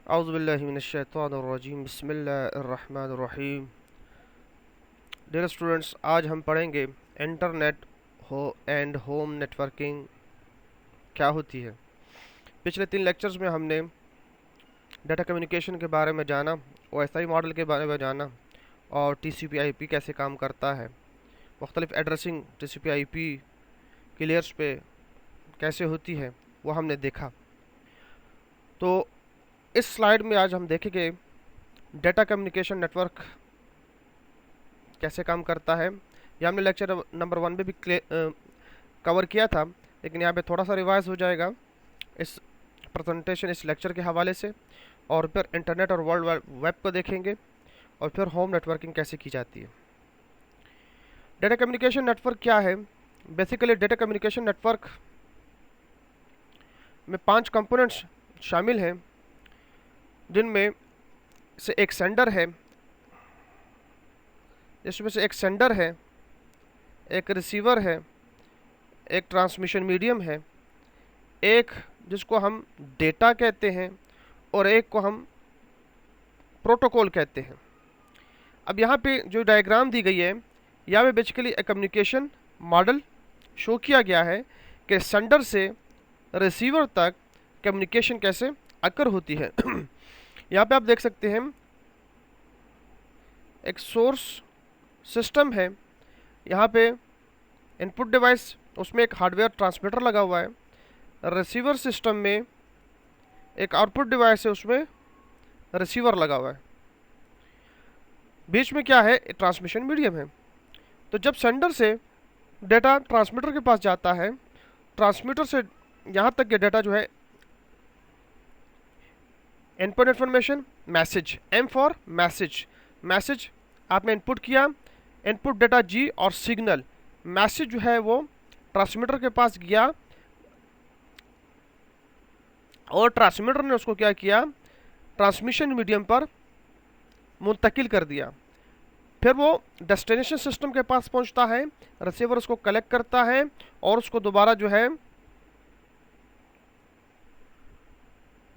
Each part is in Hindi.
औज़ुबिल्लाहि मिनश्शैतानिर्रजीम बिस्मिल्लाहिर्रहमानिर्रहीम। डियर स्टूडेंट्स, आज हम पढ़ेंगे इंटरनेट हो एंड होम नेटवर्किंग क्या होती है। पिछले 3 लेक्चर्स में हमने डाटा कम्युनिकेशन के बारे में जाना, ओएसआई मॉडल के बारे में जाना और टीसीपी आईपी कैसे काम करता है, मुख्तलिफ एड्रेसिंग टीसीपी आईपी के लेयर्स पे कैसे होती है वो हमने देखा। तो इस स्लाइड में आज हम देखेंगे डाटा कम्युनिकेशन नेटवर्क कैसे काम करता है। ये हमने लेक्चर नंबर 1 में भी कवर किया था, लेकिन यहाँ पे थोड़ा सा रिवाइज हो जाएगा इस प्रेजेंटेशन इस लेक्चर के हवाले से, और फिर इंटरनेट और वर्ल्ड वेब को देखेंगे और फिर होम नेटवर्किंग कैसे की जाती है। डाटा कम्युनिकेशन नेटवर्क क्या है? बेसिकली डाटा कम्युनिकेशन नेटवर्क में 5 कंपोनेंट्स शामिल हैं, जिनमें से एक सेंडर है, जिसमें से एक सेंडर है, एक रिसीवर है, एक ट्रांसमिशन मीडियम है, एक जिसको हम डेटा कहते हैं और एक को हम प्रोटोकॉल कहते हैं। अब यहाँ पे जो डायग्राम दी गई है, यहाँ पे बेसिकली एक कम्युनिकेशन मॉडल शो किया गया है कि सेंडर से रिसीवर तक कम्युनिकेशन कैसे अकर होती है। यहाँ पे आप देख सकते हैं एक सोर्स सिस्टम है, यहाँ पे इनपुट डिवाइस, उसमें एक हार्डवेयर ट्रांसमीटर लगा हुआ है। रिसीवर सिस्टम में एक आउटपुट डिवाइस है, उसमें रिसीवर लगा हुआ है। बीच में क्या है? ट्रांसमिशन मीडियम है। तो जब सेंडर से डेटा ट्रांसमीटर के पास जाता है, ट्रांसमीटर से यहाँ तक के डेटा जो है, input information, message, M for message, message आपने इनपुट किया, इनपुट डेटा जी, और सिग्नल, मैसेज जो है वो ट्रांसमीटर के पास गया और ट्रांसमीटर ने उसको क्या किया? ट्रांसमिशन मीडियम पर मुंतकिल कर दिया। फिर वो डेस्टिनेशन सिस्टम के पास पहुंचता है, रिसीवर उसको कलेक्ट करता है और उसको दोबारा जो है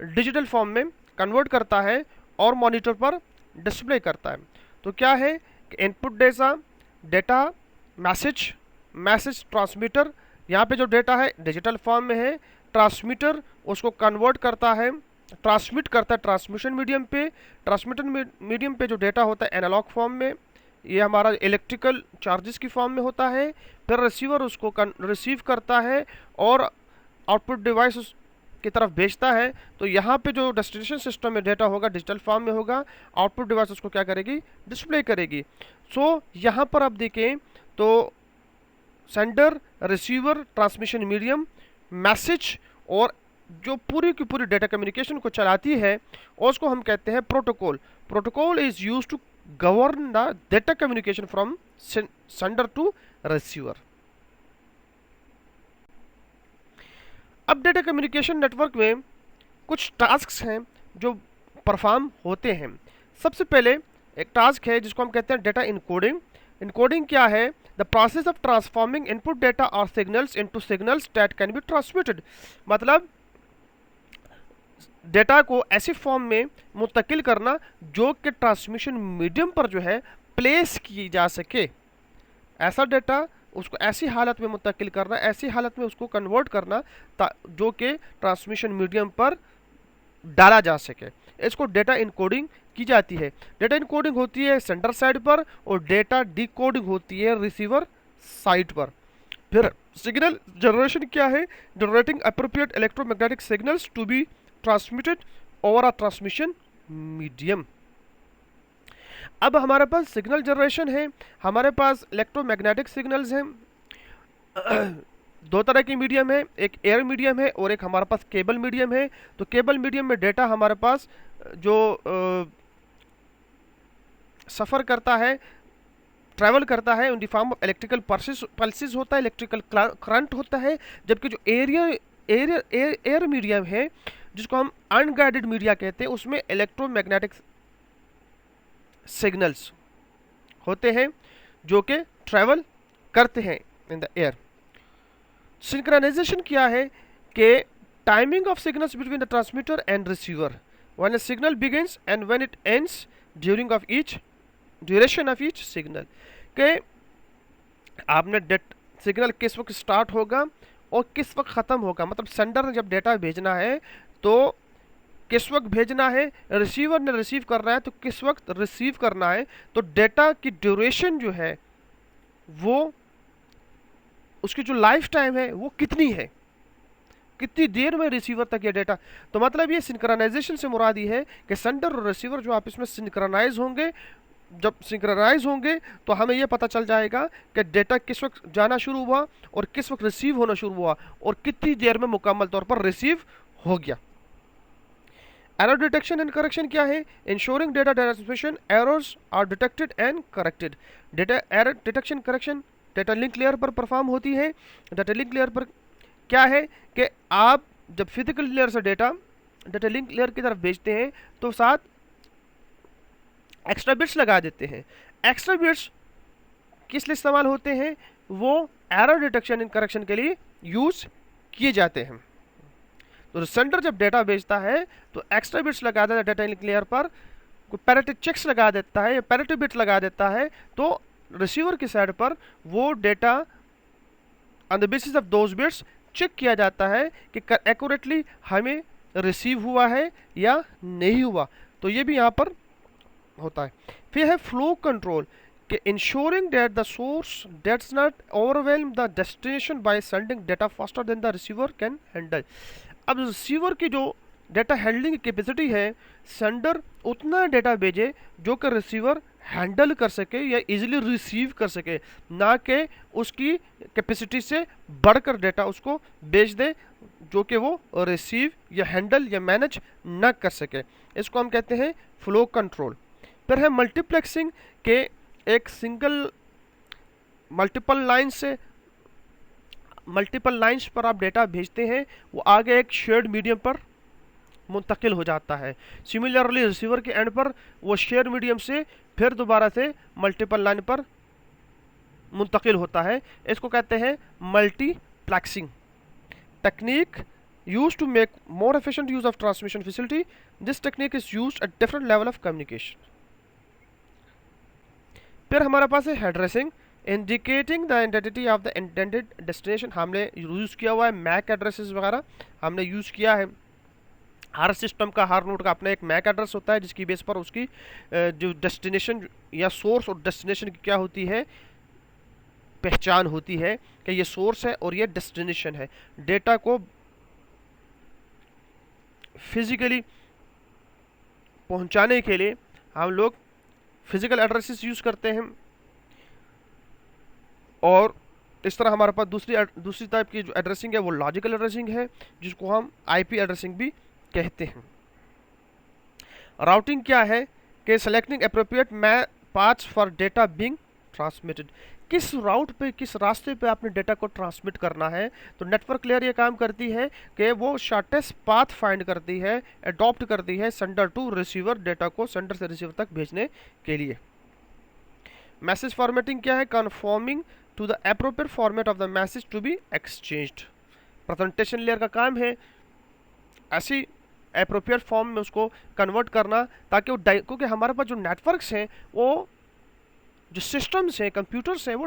डिजिटल फॉर्म में कन्वर्ट करता है और मॉनिटर पर डिस्प्ले करता है। तो क्या है कि input data message, message transmitter, यहाँ पे जो डेटा है डिजिटल फॉर्म में है, ट्रांसमीटर उसको कन्वर्ट करता है, ट्रांसमिट करता है ट्रांसमिशन मीडियम पे, ट्रांसमिशन मीडियम पे जो डेटा होता है एनालॉग फॉर्म में, ये हमारा इलेक्ट्रिकल चार्जेस की फॉर्म में होता है। फिर रिसीवर उसको रिसीव करता है और आउटपुट डिवाइस की तरफ भेजता है। तो यहाँ पे जो डेस्टिनेशन सिस्टम में डेटा होगा डिजिटल फॉर्म में होगा, आउटपुट डिवाइस उसको क्या करेगी? डिस्प्ले करेगी। सो यहाँ पर आप देखें तो sender, receiver, transmission medium, message, और जो पूरी की पूरी डेटा कम्युनिकेशन को चलाती है और उसको हम कहते हैं protocol. Protocol is used to govern the data communication from sender to receiver. अब डेटा कम्युनिकेशन नेटवर्क में कुछ टास्क्स हैं जो परफॉर्म होते हैं। सबसे पहले एक टास्क है जिसको हम कहते हैं डेटा इनकोडिंग। इनकोडिंग क्या है? The process of transforming input data और signals into signals that can be transmitted. मतलब डेटा को ऐसी फॉर्म में मुंतकिल करना जो कि ट्रांसमिशन मीडियम पर जो है प्लेस की जा सके। ऐसा डेटा उसको ऐसी हालत में मुंतकिल करना, ऐसी हालत में उसको कन्वर्ट करना जो कि ट्रांसमिशन मीडियम पर डाला जा सके। इसको डेटा इनकोडिंग की जाती है। डेटा इनकोडिंग होती है सेंडर साइड पर और डेटा डिकोडिंग होती है रिसीवर साइड पर। फिर सिग्नल जनरेशन क्या है? Generating appropriate electromagnetic signals to be transmitted over a transmission medium. अब हमारे पास सिग्नल जनरेशन है, हमारे पास इलेक्ट्रोमैग्नेटिक सिग्नल्स हैं। दो तरह की मीडियम है, एक एयर मीडियम है और एक हमारे पास केबल मीडियम है। तो केबल मीडियम में डेटा हमारे पास जो सफ़र करता है, ट्रैवल करता है, in the form of electrical pulses होता है, इलेक्ट्रिकल करंट होता है। जबकि जो एयर मीडियम है, जिसको हम अनगाइडेड मीडिया कहते हैं, उसमें इलेक्ट्रोमैग्नेटिक सिग्नल्स होते हैं जो कि ट्रैवल करते हैं इन द एयर। सिंक्रोनाइजेशन क्या है? कि timing of signals between the transmitter and receiver. When a signal begins and when it ends during of each duration of each signal, के आपने सिग्नल किस वक्त स्टार्ट होगा और किस वक्त ख़त्म होगा, मतलब सेंडर ने जब डेटा भेजना है तो किस वक्त भेजना है, रिसीवर ने रिसीव करना है तो किस वक्त रिसीव करना है, तो डेटा की ड्यूरेशन जो है वो, उसकी जो लाइफ टाइम है वो कितनी है, कितनी देर में रिसीवर तक ये डेटा। तो मतलब ये सिंक्रोनाइजेशन से मुराद ये है कि सेंडर और रिसीवर जो आपस में सिंक्रोनाइज होंगे, जब सिंक्रोनाइज होंगे तो हमें यह पता चल जाएगा कि डेटा किस वक्त जाना शुरू हुआ और किस वक्त रिसीव होना शुरू हुआ और कितनी देर में मुकम्मल तौर पर रिसीव हो गया। एरर डिटेक्शन एंड करेक्शन क्या है? Ensuring data transmission errors are detected and corrected. Data error detection correction data link layer पर परफॉर्म होती है। डेटा लिंक लेयर पर क्या है कि आप जब फिजिकल लेयर से डेटा लिंक लेयर की तरफ भेजते हैं तो साथ एक्स्ट्रा बिट्स लगा देते हैं। एक्स्ट्रा बिट्स किस लिए इस्तेमाल होते हैं? वो एरर डिटेक्शन एंड करेक्शन के लिए यूज किए जाते हैं। तो सेंडर जब डेटा भेजता है तो एक्स्ट्रा बिट्स लगा देता है डेटा लिंक लेयर पर, कोई पैरिटी चेक्स लगा देता है या पैरिटी बिट लगा देता है, तो रिसीवर की साइड पर वो data on the basis of those bits check किया जाता है कि एक्यूरेटली हमें रिसीव हुआ है या नहीं हुआ। तो ये भी यहाँ पर होता है। फिर है फ्लो कंट्रोल कि ensuring that the source that's not overwhelm the destination by sending data faster than the receiver can handle. अब रिसीवर की जो डेटा हैंडलिंग कैपेसिटी है, सेंडर उतना डेटा भेजे जो कि रिसीवर हैंडल कर सके या इजीली रिसीव कर सके, ना कि उसकी कैपेसिटी से बढ़कर डेटा उसको भेज दे जो कि वो रिसीव या हैंडल या मैनेज ना कर सके। इसको हम कहते हैं फ्लो कंट्रोल। फिर है मल्टीप्लेक्सिंग के एक सिंगल मल्टीपल लाइंस पर आप डेटा भेजते हैं, वो आगे एक शेयर्ड मीडियम पर मुंतकिल हो जाता है। सिमिलरली रिसीवर के एंड पर वो शेयर मीडियम से फिर दोबारा से मल्टीपल लाइन पर मुंतकिल होता है। इसको कहते हैं multiplexing technique used to make more efficient use of transmission facility. This technique is used at different level of communication. फिर हमारे पास है addressing indicating the identity of the intended destination. हमने यूज़ किया हुआ है मैक एड्रेसेस वगैरह, हमने यूज़ किया है। हर सिस्टम का, हर नोड का अपना एक मैक एड्रेस होता है जिसकी बेस पर उसकी जो डेस्टिनेशन या सोर्स और डेस्टिनेशन की क्या होती है, पहचान होती है कि ये सोर्स है और ये डेस्टिनेशन है। डेटा को फिजिकली पहुंचाने के लिए हम लोग फिजिकल एड्रेसेस यूज़ करते हैं, और इस तरह हमारे पास दूसरी टाइप की जो एड्रेसिंग है वो लॉजिकल एड्रेसिंग है, जिसको हम आईपी एड्रेसिंग भी कहते हैं। राउटिंग क्या है कि selecting appropriate paths for data being transmitted. किस राउट पे, किस रास्ते पे आपने डेटा को ट्रांसमिट करना है, तो नेटवर्क लेयर ये काम करती है कि वो शॉर्टेस्ट पाथ फाइंड करती है, अडॉप्ट करती है सेंडर टू रिसीवर, डेटा को सेंडर से रिसीवर तक भेजने के लिए। मैसेज फॉर्मेटिंग क्या है? Conforming to the appropriate format of the message to be exchanged. Presentation layer का काम है ऐसी एप्रोप्रिएट फॉर्म में उसको कन्वर्ट करना, ताकि वो क्योंकि हमारे पास जो नेटवर्क्स हैं, वो जो सिस्टम्स हैं, कंप्यूटर्स हैं, वो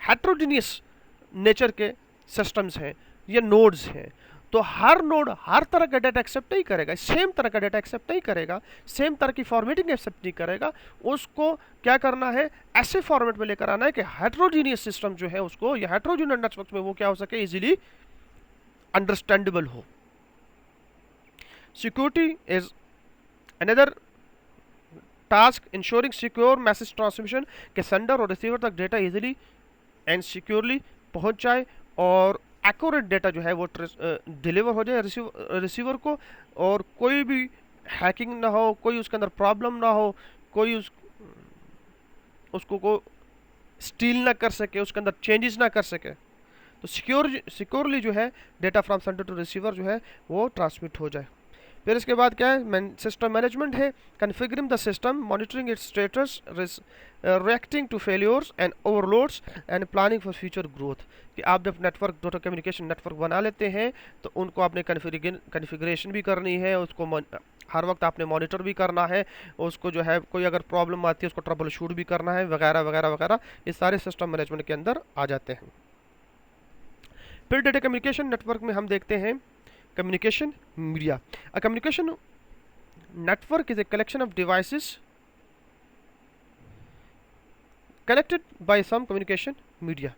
हेट्रोजीनियस नेचर के सिस्टम्स हैं, ये नोड्स हैं। तो हर नोड हर तरह का डेटा एक्सेप्ट नहीं करेगा, सेम तरह का डेटा एक्सेप्ट नहीं करेगा, सेम तरह की फॉर्मेटिंग एक्सेप्ट नहीं करेगा। उसको क्या करना है, ऐसे फॉर्मेट में लेकर आना है कि हेट्रोजीनियस सिस्टम जो है उसको, या हेट्रोजीनियस नेटवर्क में वो क्या हो सके, इजीली अंडरस्टैंडेबल हो। Security is another task ensuring secure message transmission के सेंडर और रिसीवर तक डेटा इजीली एंड सिक्योरली पहुंच जाए और एक्यूरेट डेटा जो है वो डिलीवर हो जाए रिसीवर को, और कोई भी हैकिंग ना हो, कोई उसके अंदर प्रॉब्लम ना हो, कोई उसको को स्टील ना कर सके, उसके अंदर चेंजेस ना कर सके। तो सिक्योरली जो है data from sender to receiver जो है वो ट्रांसमिट हो जाए। फिर इसके बाद क्या है, सिस्टम मैनेजमेंट है, configuring the system, monitoring its status, reacting to failures and overloads and planning for future growth. कि आप जब नेटवर्क डाटा कम्युनिकेशन नेटवर्क बना लेते हैं तो उनको आपने कन्फिगरेशन भी करनी है, उसको हर वक्त आपने मॉनिटर भी करना है, उसको जो है कोई अगर प्रॉब्लम आती है उसको ट्रबल शूट भी करना है, वगैरह वगैरह वगैरह, ये सारे सिस्टम मैनेजमेंट के अंदर आ जाते हैं। फिर डेटा कम्युनिकेशन नेटवर्क में हम देखते हैं communication media. A communication network is a collection of devices connected by some communication media।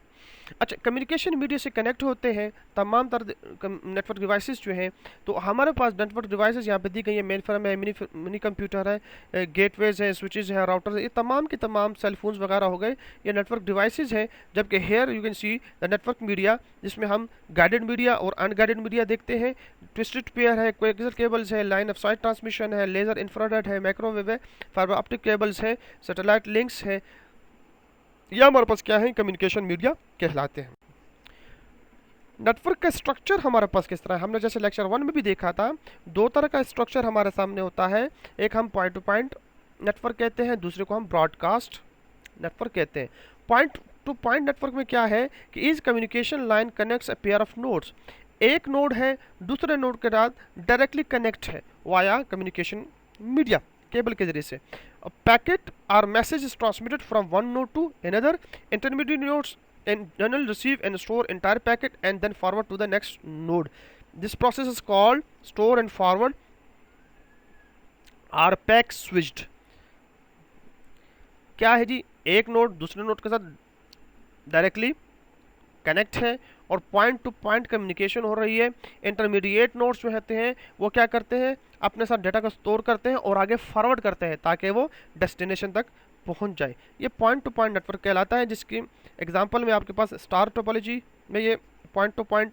अच्छा, कम्युनिकेशन मीडिया से कनेक्ट होते हैं तमाम तरह नेटवर्क डिवाइसेस जो हैं। तो हमारे पास नेटवर्क डिवाइसेस यहाँ पे दी गई है, मेन फ्रेम है, मिनी कंप्यूटर है, गेटवेज है, स्विचेस है, राउटर है, ये तमाम के तमाम सेलफोन्स वगैरह हो गए, ये नेटवर्क डिवाइसेस हैं। जबकि here you can see the network media, जिसमें हम गाइडेड मीडिया और अनगाइडेड मीडिया देखते हैं। ट्विस्टेड पेयर है, कोएक्सियल केबल्स है, लाइन ऑफ साइट ट्रांसमिशन है, लेजर इंफ्रारेड है, माइक्रोवेव है, फाइबर ऑप्टिक केबल्स है, सैटेलाइट लिंक्स है। यह हमारे पास क्या है, कम्युनिकेशन मीडिया कहलाते हैं। नेटवर्क का स्ट्रक्चर हमारे पास किस तरह है, हमने जैसे लेक्चर 1 में भी देखा था, दो तरह का स्ट्रक्चर हमारे सामने होता है। एक हम पॉइंट टू पॉइंट नेटवर्क कहते हैं, दूसरे को हम ब्रॉडकास्ट नेटवर्क कहते हैं। पॉइंट टू पॉइंट नेटवर्क में क्या है कि इस communication line connects a pair of nodes, एक नोड है दूसरे नोड के साथ डायरेक्टली कनेक्ट है वाया कम्युनिकेशन मीडिया, केबल के जरिए से। Packet or message is transmitted from one node to another, intermediate nodes and journal receive and store entire packet and then forward to the next node. This process is called store and forward or pack switched। क्या है जी, एक नोड दूसरे नोड के साथ डायरेक्टली कनेक्ट है और पॉइंट टू पॉइंट कम्युनिकेशन हो रही है। इंटरमीडिएट नोड्स जो होते हैं वो क्या करते हैं, अपने साथ डेटा को स्टोर करते हैं और आगे फॉरवर्ड करते हैं ताकि वो डेस्टिनेशन तक पहुंच जाए। ये पॉइंट टू पॉइंट नेटवर्क कहलाता है, जिसकी एग्जांपल में आपके पास स्टार टोपोलॉजी में ये पॉइंट टू पॉइंट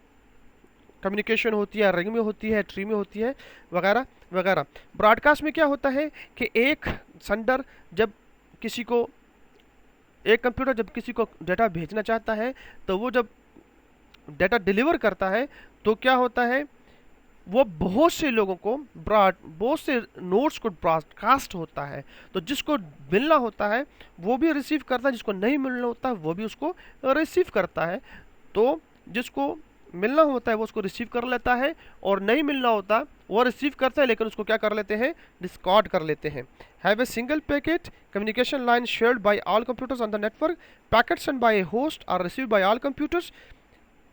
कम्युनिकेशन होती है, रिंग में होती है, ट्री में होती है, वगैरह वगैरह। ब्रॉडकास्ट में क्या होता है कि एक सेंडर जब किसी को, एक कंप्यूटर जब किसी को डेटा भेजना चाहता है तो वो जब डेटा डिलीवर करता है तो क्या होता है, वो बहुत से लोगों को बहुत से नोट्स को ब्रॉडकास्ट होता है। तो जिसको मिलना होता है वो भी रिसीव करता है, जिसको नहीं मिलना होता है वो भी उसको रिसीव करता है। तो जिसको मिलना होता है वो उसको रिसीव कर लेता है और नहीं मिलना होता वो रिसीव करता है लेकिन उसको क्या कर लेते हैं, डिस्कार्ड कर लेते हैं। Have a single packet communication line shared by all computers on the network, packet send by a host are received by all computers.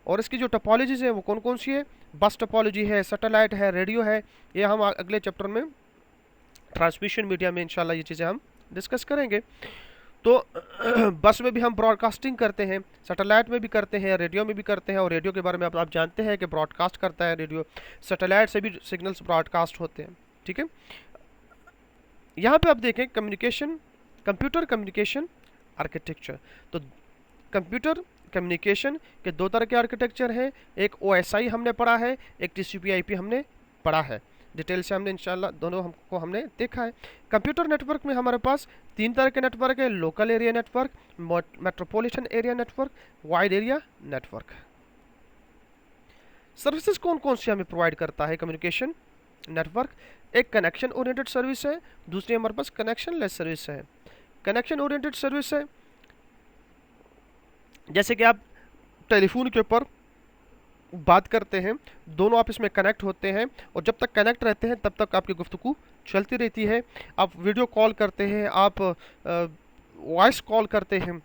और इसकी जो टोपोलॉजीज है वो कौन कौन सी है, बस टोपोलॉजी है, सैटेलाइट है, रेडियो है। ये हम अगले चैप्टर में ट्रांसमिशन मीडिया में इंशाल्लाह ये चीज़ें हम डिस्कस करेंगे। तो बस में भी हम ब्रॉडकास्टिंग करते हैं, सैटेलाइट में भी करते हैं, रेडियो में भी करते हैं। और रेडियो के बारे में आप जानते हैं कि ब्रॉडकास्ट करता है रेडियो, सैटेलाइट से भी सिग्नल्स ब्रॉडकास्ट होते हैं। ठीक है, यहाँ पे आप देखें कम्युनिकेशन, कंप्यूटर कम्युनिकेशन आर्किटेक्चर। तो कंप्यूटर कम्युनिकेशन के दो तरह के आर्किटेक्चर हैं, एक OSI हमने पढ़ा है, एक TCP/IP हमने पढ़ा है। डिटेल से हमने इंशाल्लाह दोनों हमको हमने देखा है। कंप्यूटर नेटवर्क में हमारे पास तीन तरह के नेटवर्क है, local area network, metropolitan area network, wide area network. Services कौन कौन सी हमें प्रोवाइड करता है कम्युनिकेशन नेटवर्क? एक कनेक्शन ओरिएंटेड सर्विस है, दूसरी हमारे पास कनेक्शन लेस सर्विस है। कनेक्शन ओरिएंटेड सर्विस है जैसे कि आप टेलीफोन के ऊपर बात करते हैं, दोनों आपस में कनेक्ट होते हैं और जब तक कनेक्ट रहते हैं तब तक आपकी गुफ्तगू चलती रहती है। आप वीडियो कॉल करते हैं, आप वॉइस कॉल करते हैं,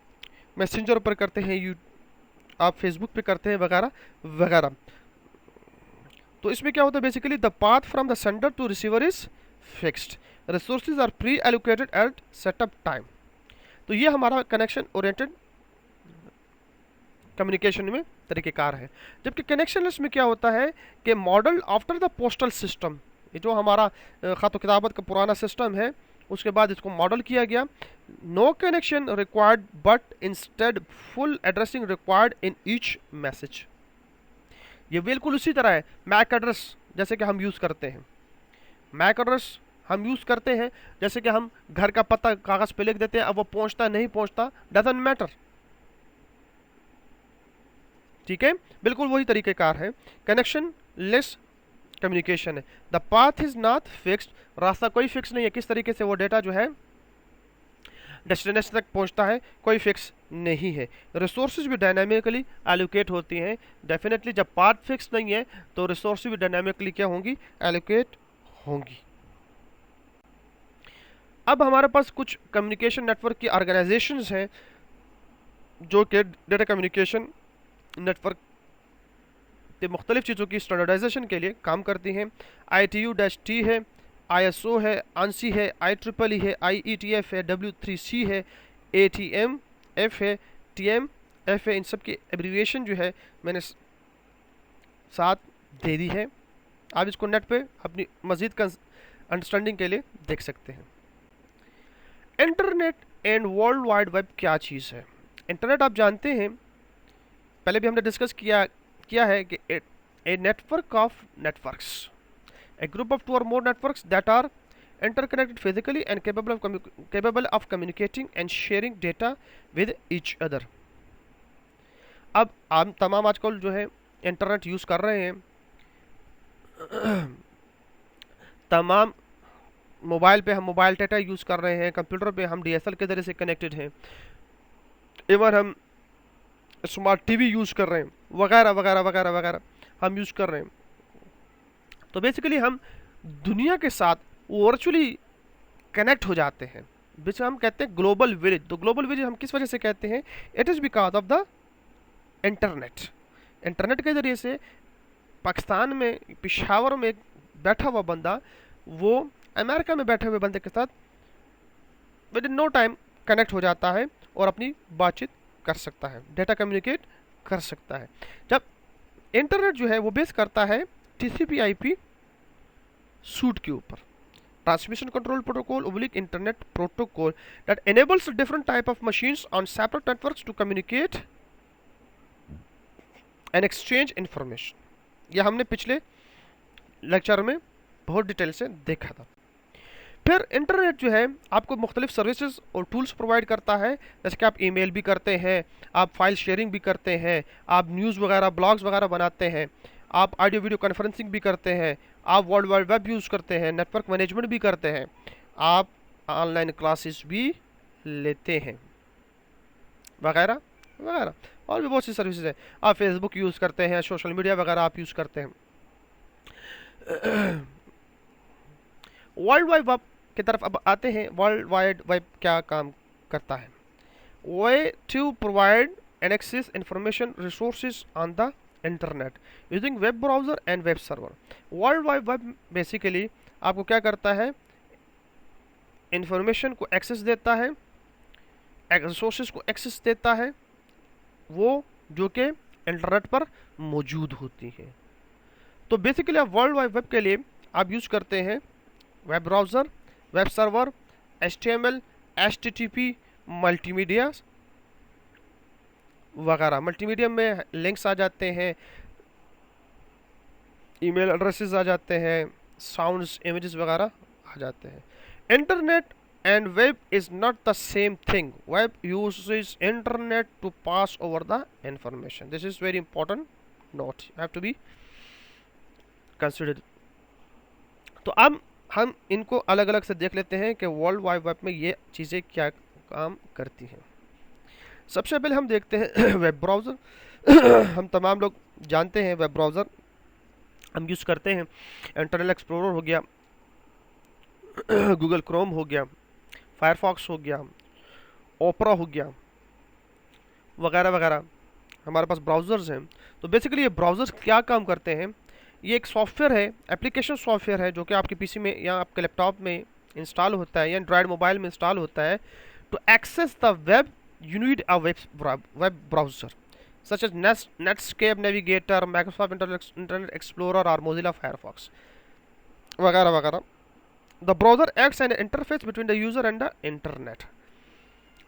मैसेंजर पर करते हैं, आप फेसबुक पे करते हैं, वगैरह वगैरह। तो इसमें क्या होता है, basically the path from the sender to receiver is fixed, resources are pre allocated at setup time. तो ये हमारा कनेक्शन ओरिएंटेड कम्युनिकेशन में तरीक़ेकार है। जबकि कनेक्शनलेस में क्या होता है कि model after the postal system, ये जो हमारा ख़त किताबत का पुराना सिस्टम है उसके बाद इसको मॉडल किया गया। No connection required but instead full addressing required in each message. ये बिल्कुल उसी तरह है, मैक एड्रेस जैसे कि हम यूज़ करते हैं, मैक एड्रेस हम यूज़ करते हैं जैसे कि हम घर का पता कागज़ पे लिख देते हैं, अब वो पहुंचता नहीं पहुंचता डजंट मैटर। ठीक है, बिल्कुल वही तरीक़ेकार है। कनेक्शन लेस कम्युनिकेशन है। The path is not fixed, रास्ता कोई फिक्स नहीं है, किस तरीके से वो डेटा जो है डेस्टिनेशन तक पहुंचता है कोई फिक्स नहीं है। रिसोर्सेज भी डायनामिकली एलोकेट होती हैं। डेफिनेटली जब पाथ फिक्स नहीं है तो रिसोर्सेज भी डायनामिकली क्या होंगी, एलोकेट होंगी। अब हमारे पास कुछ कम्युनिकेशन नेटवर्क की ऑर्गेनाइजेशंस हैं जो कि डेटा कम्युनिकेशन नेटवर्क के मुख्तलिफ चीज़ों की स्टैंडर्डाइजेशन के लिए काम करती हैं। ITU-T है, ISO है, ANSI है, IEEE है, IETF है, W3C है, ATMF है, TMF है। इन सब की एब्रीविएशन जो है मैंने साथ दे दी है, आप इसको नेट पे अपनी मज़ीद अंडरस्टैंडिंग के लिए देख सकते हैं। Internet and world wide web क्या चीज़ है? इंटरनेट आप जानते हैं, पहले भी हमने डिस्कस किया है कि a network of networks, a group of two or more networks that are interconnected physically and capable of communicating and sharing data with each other। अब हम तमाम आजकल जो है इंटरनेट यूज़ कर रहे हैं, तमाम मोबाइल पे हम मोबाइल डाटा यूज़ कर रहे हैं, कंप्यूटर पे हम DSL के ज़रिए से कनेक्टेड हैं, इवन हम स्मार्ट टीवी यूज़ कर रहे हैं, वगैरह वगैरह वगैरह वगैरह हम यूज़ कर रहे हैं। तो बेसिकली हम दुनिया के साथ वर्चुअली कनेक्ट हो जाते हैं, जिसे हम कहते हैं ग्लोबल विलेज। तो ग्लोबल विलेज हम किस वजह से कहते हैं? It is because of the internet. Internet के ज़रिए से पाकिस्तान में पेशावर में बैठा हुआ बंदा वो अमेरिका में बैठे हुए बंदे के साथ within no time connect हो जाता है और अपनी बातचीत कर सकता है, डेटा कम्युनिकेट कर सकता है। जब इंटरनेट जो है वो बेस करता है TCP/IP सूट के ऊपर, transmission control protocol oblique internet protocol that enables different type of machines on separate networks to communicate and exchange information। यह हमने पिछले लेक्चर में बहुत डिटेल से देखा था। फिर इंटरनेट जो है आपको मुख्तलिफ सर्विसेज और टूल्स प्रोवाइड करता है, जैसे कि आप ईमेल भी करते हैं, आप फाइल शेयरिंग भी करते हैं, आप न्यूज़ वगैरह ब्लॉग्स वगैरह बनाते हैं, आप ऑडियो वीडियो कॉन्फ्रेंसिंग भी करते हैं, आप वर्ल्ड वाइड वेब यूज़ करते हैं, नेटवर्क मैनेजमेंट भी करते हैं, आप ऑनलाइन क्लासेस भी लेते हैं, वगैरह वगैरह और भी बहुत सी सर्विसेज हैं। आप फेसबुक यूज़ करते हैं, सोशल मीडिया वगैरह आप यूज़ करते हैं। वर्ल्ड वाइड वेब की तरफ अब आते हैं। वर्ल्ड वाइड वेब क्या काम करता है? Way to provide and access information resources on the internet using web browser and web server. World wide web basically आपको क्या करता है? इंफॉर्मेशन को एक्सेस देता है, रिसोर्सेज को एक्सेस देता है, वो जो कि इंटरनेट पर मौजूद होती है। तो बेसिकली आप वर्ल्ड वाइड वेब के लिए आप यूज़ करते हैं web browser, web server, HTML, HTTP, multimedia वगैरह। मल्टीमीडिया में लिंक्स आ जाते हैं, ईमेल एड्रेसेस आ जाते हैं, साउंड्स, इमेजेस वगैरह आ जाते हैं। Internet and web is not the same thing. Web uses internet to pass over the information. This is very important note, have to be considered. तो अब हम इनको अलग अलग से देख लेते हैं कि वर्ल्ड वाइड वेब में ये चीज़ें क्या काम करती हैं। सबसे पहले हम देखते हैं वेब ब्राउज़र। हम तमाम लोग जानते हैं वेब ब्राउज़र हम यूज़ करते हैं। इंटरनेट एक्सप्लोरर हो गया, गूगल क्रोम हो गया, फायरफॉक्स हो गया, ओपरा हो गया, वगैरह वगैरह हमारे पास ब्राउज़र्स हैं। तो बेसिकली ये ब्राउज़र्स क्या काम करते हैं? ये एक सॉफ्टवेयर है, एप्लीकेशन सॉफ्टवेयर है, जो कि आपके पीसी में या आपके लैपटॉप में इंस्टॉल होता है या एंड्रॉयड मोबाइल में इंस्टॉल होता है। To access the web you need a web browser such as Netscape, Navigator, Microsoft Internet Explorer और मोजिला फायरफॉक्स वगैरह वगैरह। The browser acts an interface between the user and the internet.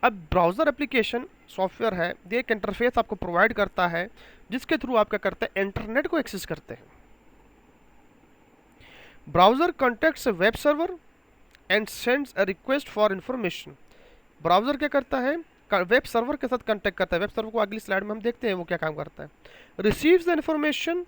अब ब्राउज़र एप्लीकेशन सॉफ्टवेयर है, ये एक इंटरफेस आपको प्रोवाइड करता है जिसके थ्रू आप क्या करते हैं? इंटरनेट को एक्सेस करते हैं। Browser contacts a web server and sends a request for information. Browser क्या करता है? वेब सर्वर के साथ कॉन्टेक्ट करता है। वेब सर्वर को अगली स्लाइड में हम देखते हैं वो क्या काम करता है। रिसीव्स द इंफॉर्मेशन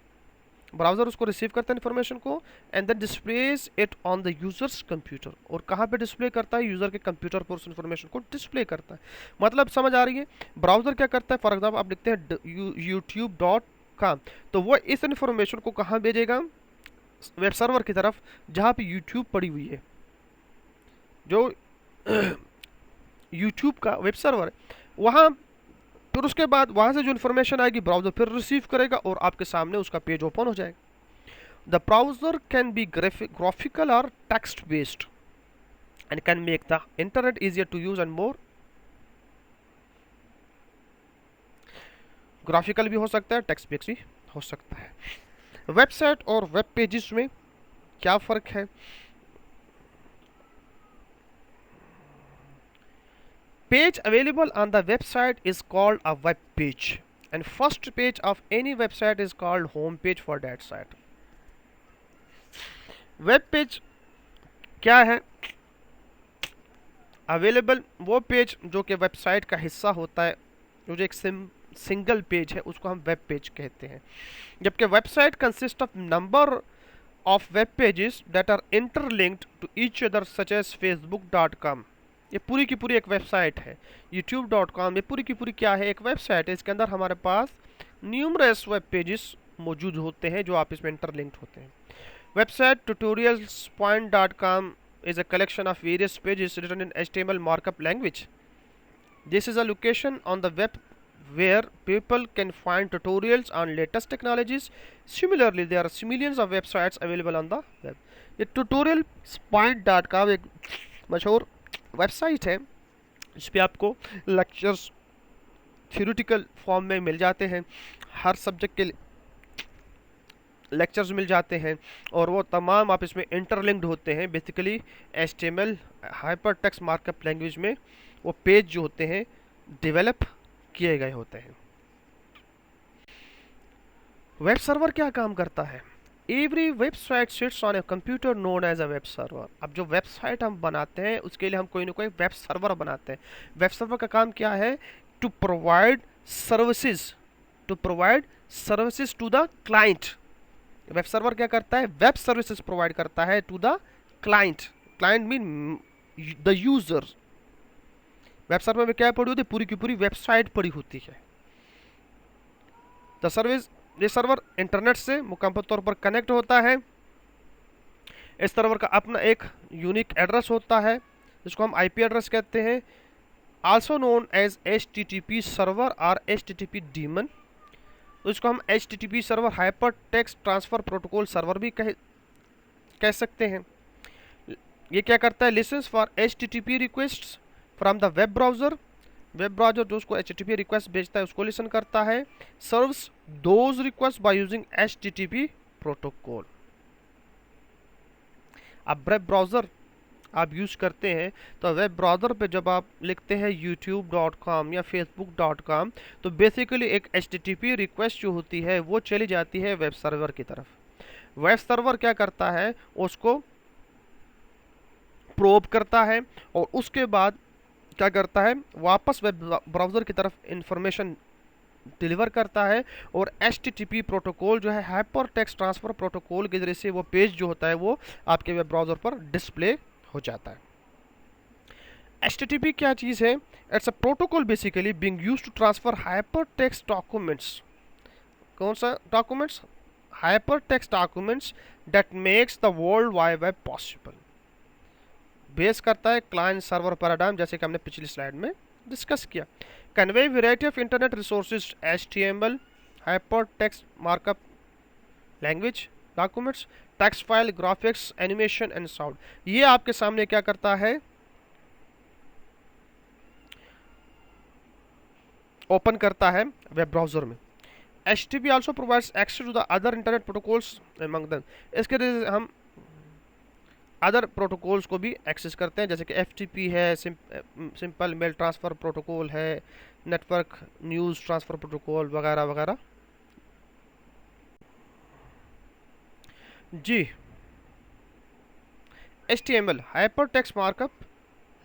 ब्राउज़र उसको रिसीव करता है इन्फॉर्मेशन को and then displays it on the user's computer, और कहाँ पे डिस्प्ले करता है, यूज़र के कंप्यूटर पर उस इन्फॉर्मेशन को डिस्प्ले करता है। मतलब समझ आ रही है, ब्राउज़र क्या करता है, फॉर एग्जाम्पल आप लिखते हैं youtube.com, तो वो इस इन्फॉर्मेशन को कहाँ भेजेगा, वेब सर्वर की तरफ जहाँ पे यूट्यूब पड़ी हुई है, जो यूट्यूब का वेब सर्वर है वहाँ। फिर उसके बाद वहाँ से जो इन्फॉर्मेशन आएगी ब्राउज़र फिर रिसीव करेगा और आपके सामने उसका पेज ओपन हो जाएगा। The browser can be graphical और text based and can make the internet easier to use and more. Graphical भी हो सकता है, टेक्स्ट बेस्ड भी हो सकता है। वेबसाइट और वेब पेजेस में क्या फ़र्क है? Page available on the website is called a web page, and first page of any website is called home page for that site. Web page क्या है? अवेलेबल वो पेज जो कि वेबसाइट का हिस्सा होता है, जो एक सिंगल पेज है उसको हम वेब पेज कहते हैं, जबकि website consist of number of web pages that are interlinked to each other such as facebook.com। ये पूरी की पूरी एक वेबसाइट है। youtube.com ये पूरी की पूरी क्या है, एक वेबसाइट है। इसके अंदर हमारे पास न्यूमरस वेब पेजेस मौजूद होते हैं जो आप इसमें इंटरलिंक्ड होते हैं। Website tutorials.com is a collection of various pages written in HTML markup language. This is a location on the web where people can find tutorials on latest technologies. Similarly, there are millions of websites available on the web. ये tutorials.com एक मशहूर वेबसाइट है जिस पे आपको लेक्चर्स थ्योरेटिकल फॉर्म में मिल जाते हैं, हर सब्जेक्ट के लेक्चर्स मिल जाते हैं और वो तमाम आप इसमें इंटरलिंक्ड होते हैं। Basically HTML hyper text markup language में वो पेज जो होते हैं डेवलप किए गए होते हैं। वेब सर्वर क्या काम करता है? Every website sits on a computer known as a web server. अब जो वेबसाइट हम बनाते हैं उसके लिए हम कोई ना कोई वेब सर्वर बनाते हैं। वेब सर्वर का काम क्या है? To provide services to the client. Web server क्या करता है? वेब सर्विसेज प्रोवाइड करता है to the client. Client mean the user. Web server में क्या पड़ी होती है? पूरी की पूरी वेबसाइट पड़ी होती है। द सर्विस, ये सर्वर इंटरनेट से मुकम्मल तौर पर कनेक्ट होता है। इस सर्वर का अपना एक यूनिक एड्रेस होता है जिसको हम आईपी एड्रेस कहते हैं, also known as HTTP server और HTTP डीमन। तो इसको हम HTTP server hyper text transfer protocol server भी कह सकते हैं। ये क्या करता है? Listens for HTTP requests from the web browser. Web browser जो उसको HTTP रिक्वेस्ट भेजता है उसको लिसन करता है। Serves those request by using HTTP protocol. अब वेब ब्राउज़र आप यूज़ करते हैं तो वेब ब्राउज़र पे जब आप लिखते हैं youtube.com या facebook.com तो बेसिकली एक HTTP रिक्वेस्ट जो होती है वो चली जाती है वेब सर्वर की तरफ। वेब सर्वर क्या करता है? उसको प्रोब करता है और उसके बाद क्या करता है? वापस वेब ब्राउज़र की तरफ इंफॉर्मेशन डिलीवर करता है और HTTP प्रोटोकॉल जो है हाइपर टेक्स्ट ट्रांसफर प्रोटोकॉल के जरिए से वो पेज जो होता है वो आपके वेब ब्राउज़र पर डिस्प्ले हो जाता है। HTTP क्या चीज़ है? It's a protocol basically being used to transfer hyper text documents. कौन सा documents? Hyper text documents that makes the world wide web possible. Base करता है क्लाइंट सर्वर पैराडाइम, जैसे कि हमने पिछली स्लाइड में डिस्कस किया। Convey variety of internet resources, HTML hyper text markup language, documents, text file, graphics, animation and sound. ये आपके सामने क्या करता है? ओपन करता है वेब ब्राउज़र में। HTTP also provides access to the other internet protocols among them। इसके लिए हम अदर प्रोटोकॉल्स को भी एक्सेस करते हैं, जैसे कि FTP है, सिंपल मेल ट्रांसफ़र प्रोटोकॉल है, नेटवर्क न्यूज़ ट्रांसफ़र प्रोटोकॉल वगैरह वगैरह। जी, HTML hyper text markup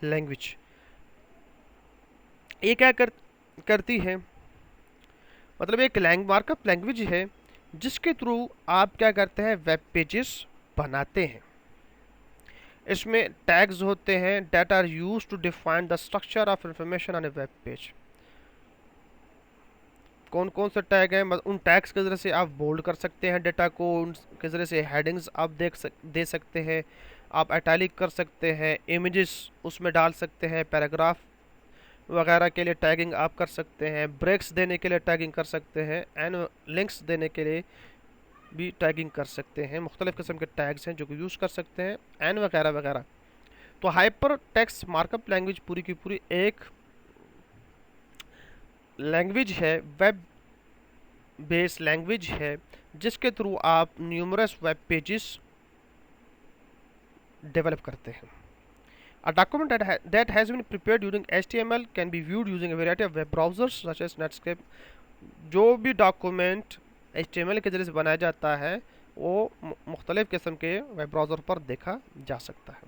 language ये क्या करती है? मतलब एक मार्कअप लैंग्वेज है जिसके थ्रू आप क्या करते हैं, वेब पेजेस बनाते हैं। इसमें टैग्स होते हैं that are use to define the structure of information on a web page. कौन कौन से टैग हैं, उन टैग्स के ज़रिए से आप बोल्ड कर सकते हैं डेटा को, उनके ज़रिए से हेडिंग्स आप दे सकते हैं, आप इटैलिक कर सकते हैं, इमेजेस उसमें डाल सकते हैं, पैराग्राफ वगैरह के लिए टैगिंग आप कर सकते हैं, ब्रेक्स देने के लिए टैगिंग कर सकते हैं, एंड लिंक्स देने के लिए भी टैगिंग कर सकते हैं। मुख्तलिफ़ किस्म के टैग्स हैं जो कि यूज़ कर सकते हैं, एंड वगैरह वगैरह। तो हाइपर टेक्स्ट मार्कअप लैंग्वेज पूरी की पूरी एक लैंग्वेज है, वेब बेस लैंग्वेज है, जिसके थ्रू आप न्यूमरस वेब पेजेस डेवलप करते हैं। A document that has been prepared using HTML can be viewed using a variety of web browsers such as Netscape। जो भी डॉक्यूमेंट HTML के जरिए से बनाया जाता है वो मुख्तलिफ़ किस्म के वेब ब्राउज़र पर देखा जा सकता है।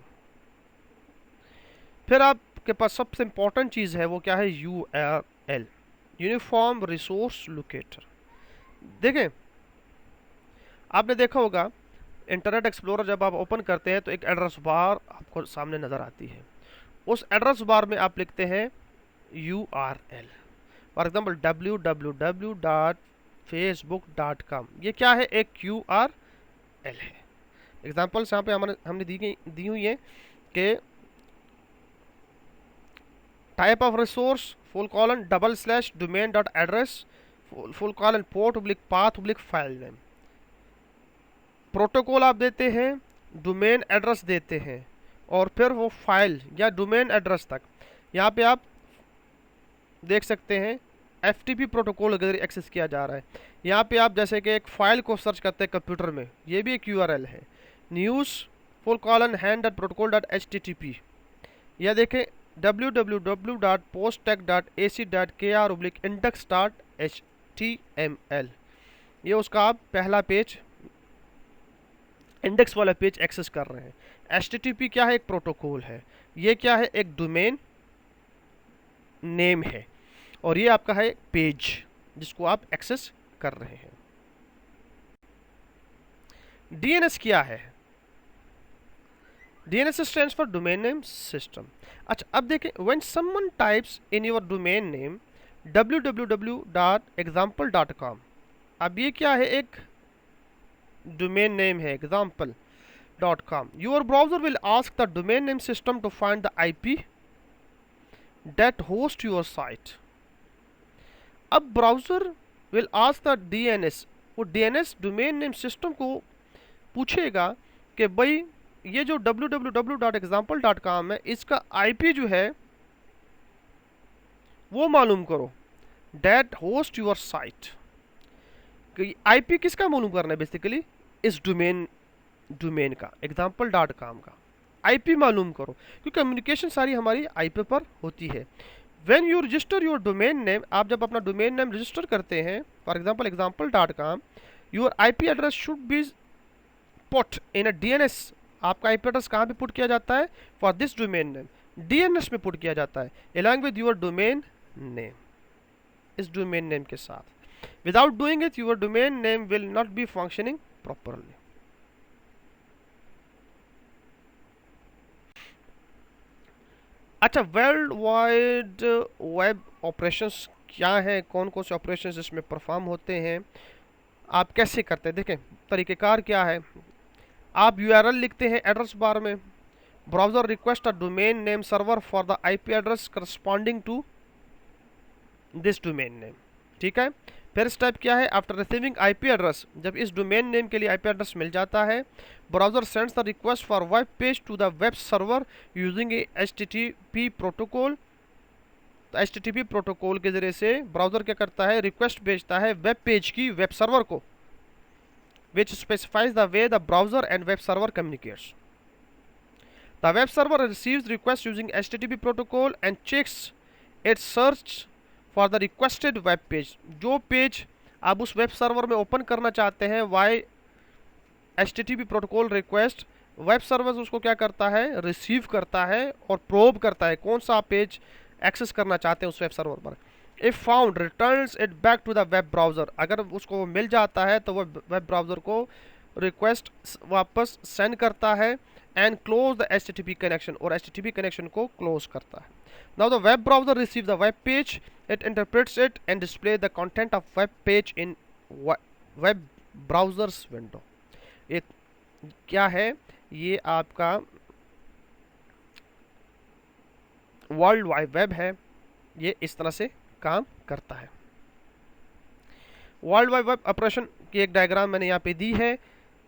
फिर आपके पास सबसे इम्पोर्टेंट चीज़ है वो क्या है, URL, यूनिफॉर्म रिसोर्स लोकेटर। देखें, आपने देखा होगा इंटरनेट एक्सप्लोरर जब आप ओपन करते हैं तो एक एड्रेस बार आपको सामने नज़र आती है। उस एड्रेस बार में आप लिखते हैं URL, फॉर एग्जांपल www.facebook.com। ये क्या है, एक URL है। एग्जांपल्स यहाँ पे हमने दी हुई है कि type of resource :/domain.address :port/path/file name। Protocol आप देते हैं, डोमेन एड्रेस देते हैं, और फिर वो फाइल या डोमेन एड्रेस तक। यहाँ पे आप देख सकते हैं FTP प्रोटोकॉल अगर एक्सेस किया जा रहा है। यहाँ पे आप जैसे कि एक फ़ाइल को सर्च करते हैं कंप्यूटर में, ये भी एक URL है। news:hand.protocol.http। यह देखें www.postech.ac.kr/index.html। ये उसका आप पहला पेज, इंडेक्स वाला पेज एक्सेस कर रहे हैं। HTTP क्या है, एक प्रोटोकॉल है। ये क्या है, एक डोमेन नेम है, और ये आपका है पेज जिसको आप एक्सेस कर रहे हैं। DNS क्या है, DNS stands for domain name system. अच्छा, अब देखें, when someone types in your domain name www.example.com, अब ये क्या है, एक domain name है example.com। Your browser will ask the domain name system to find the IP that hosts your site। अब browser will ask the DNS, वो DNS domain name system को पूछेगा कि भाई ये जो www.example.com है इसका IP जो है वो मालूम करो, that host your site। IP किसका मालूम करना है, बेसिकली इस डोमेन का, example.com का IP मालूम करो, क्योंकि कम्युनिकेशन सारी हमारी IP पर होती है। When you register your domain name, आप जब अपना डोमेन नेम रजिस्टर करते हैं, for example example.com, your IP address should be put in a DNS। आपका IP एड्रेस कहाँ पे पुट किया जाता है, for this domain name DNS में पुट किया जाता है, along with your domain name, इस डोमेन नेम के साथ। Without doing it, your domain name will not be functioning properly। अच्छा, वर्ल्ड वाइड वेब ऑपरेशंस क्या है, कौन कौन से ऑपरेशंस इसमें परफॉर्म होते हैं, आप कैसे करते हैं। देखें, तरीक़ेकार क्या है, आप URL लिखते हैं एड्रेस बार में, browser request a domain name server for the IP address corresponding to this domain name. ठीक है, फिर स्टेप क्या है, आफ्टर रिसीविंग IP एड्रेस, जब इस डोमेन नेम के लिए IP एड्रेस मिल जाता है, browser sends the request for web page to the web server using a HTTP protocol. तो HTTP प्रोटोकॉल के ज़रिए से ब्राउज़र क्या करता है, रिक्वेस्ट भेजता है वेब पेज की वेब सर्वर को, which specifies the way the browser and web server communicates। The web server receives requests using HTTP protocol and checks its search for the requested web page। जो पेज आप उस वेब सर्वर में ओपन करना चाहते हैं via HTTP protocol request, web server उसको क्या करता है, रिसीव करता है और प्रोब करता है कौन सा पेज एक्सेस करना चाहते हैं उस वेब सर्वर पर। If found returns it back to the web browser, अगर उसको मिल जाता है तो वो वेब ब्राउज़र को रिक्वेस्ट वापस सेंड करता है and close the HTTP connection, और HTTP कनेक्शन को क्लोज करता है. Now the web browser receive the web page, it interprets it and display the content of web page in web browser's window. ये क्या है? ये आपका वर्ल्ड वाइड वेब है, ये इस तरह से काम करता है. वर्ल्ड वाइड वेब ऑपरेशन की एक डायग्राम मैंने यहाँ पे दी है.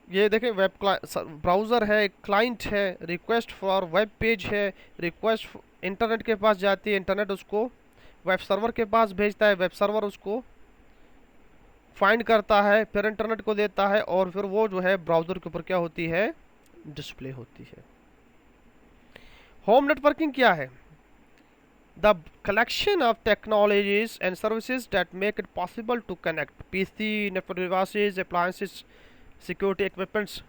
ये देखें, वेब ब्राउज़र है, क्लाइंट है, रिक्वेस्ट फॉर वेब पेज है, रिक्वेस्ट इंटरनेट के पास जाती है, इंटरनेट उसको वेब सर्वर के पास भेजता है, वेब सर्वर उसको फाइंड करता है, फिर इंटरनेट को देता है, और फिर वो जो है ब्राउज़र के ऊपर क्या होती है? डिस्प्ले होती है. होम नेटवर्किंग क्या है? The collection of technologies and services that make it possible to connect PC, network devices, appliances, security equipments.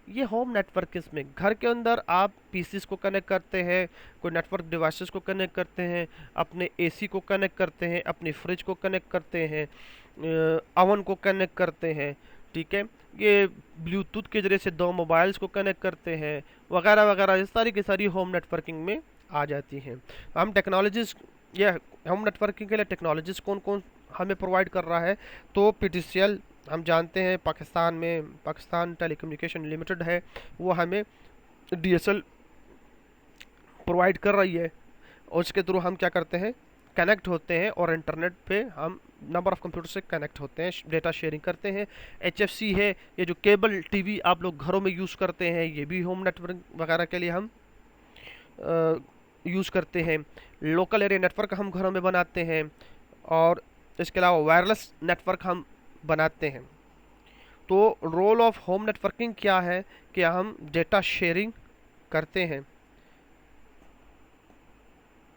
ये होम नेटवर्क, इसमें घर के अंदर आप पीसीस को कनेक्ट करते हैं, कोई नेटवर्क डिवाइसेस को कनेक्ट करते हैं, अपने एसी को कनेक्ट करते हैं, अपनी फ्रिज को कनेक्ट करते हैं, अवन को कनेक्ट करते हैं, ठीक है, ये ब्लूटूथ के जरिए से दो मोबाइल्स को कनेक्ट करते हैं, वगैरह वगैरह. इस सारी की सारी होम नेटवर्किंग में आ जाती हैं. हम टेक्नोलॉजीज़, ये होम नेटवर्किंग के लिए टेक्नोलॉजीज़ कौन कौन हमें प्रोवाइड कर रहा है? तो PTCL हम जानते हैं, पाकिस्तान में पाकिस्तान टेलीकम्युनिकेशन लिमिटेड है, वो हमें DSL प्रोवाइड कर रही है, और उसके थ्रू हम क्या करते हैं? कनेक्ट होते हैं, और इंटरनेट पे हम नंबर ऑफ़ कंप्यूटर से कनेक्ट होते हैं, डेटा शेयरिंग करते हैं. HFC है, ये जो केबल टीवी आप लोग घरों में यूज़ करते हैं, ये भी होम नेटवर्क वगैरह के लिए हम यूज़ करते हैं. लोकल एरिया नेटवर्क हम घरों में बनाते हैं, और इसके अलावा वायरलेस नेटवर्क हम बनाते हैं. तो रोल ऑफ होम नेटवर्किंग क्या है? कि हम डेटा शेयरिंग करते हैं,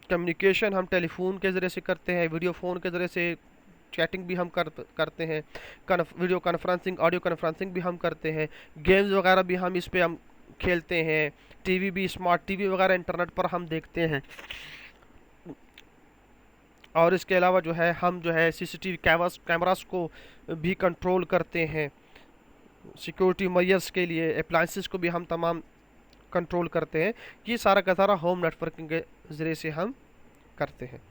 कम्युनिकेशन हम टेलीफोन के ज़रिए से करते हैं, वीडियो फ़ोन के ज़रिए से चैटिंग भी हम करते हैं, वीडियो कॉन्फ्रेंसिंग, ऑडियो कॉन्फ्रेंसिंग भी हम करते हैं, गेम्स वगैरह भी हम इस पे हम खेलते हैं, टीवी भी, स्मार्ट टीवी वगैरह इंटरनेट पर हम देखते हैं. और इसके अलावा जो है हम जो है CCTV कैमरास को भी कंट्रोल करते हैं, सिक्योरिटी मेजर्स के लिए अप्लायंसेस को भी हम तमाम कंट्रोल करते हैं. ये सारा का सारा होम नेटवर्किंग के ज़रिए से हम करते हैं.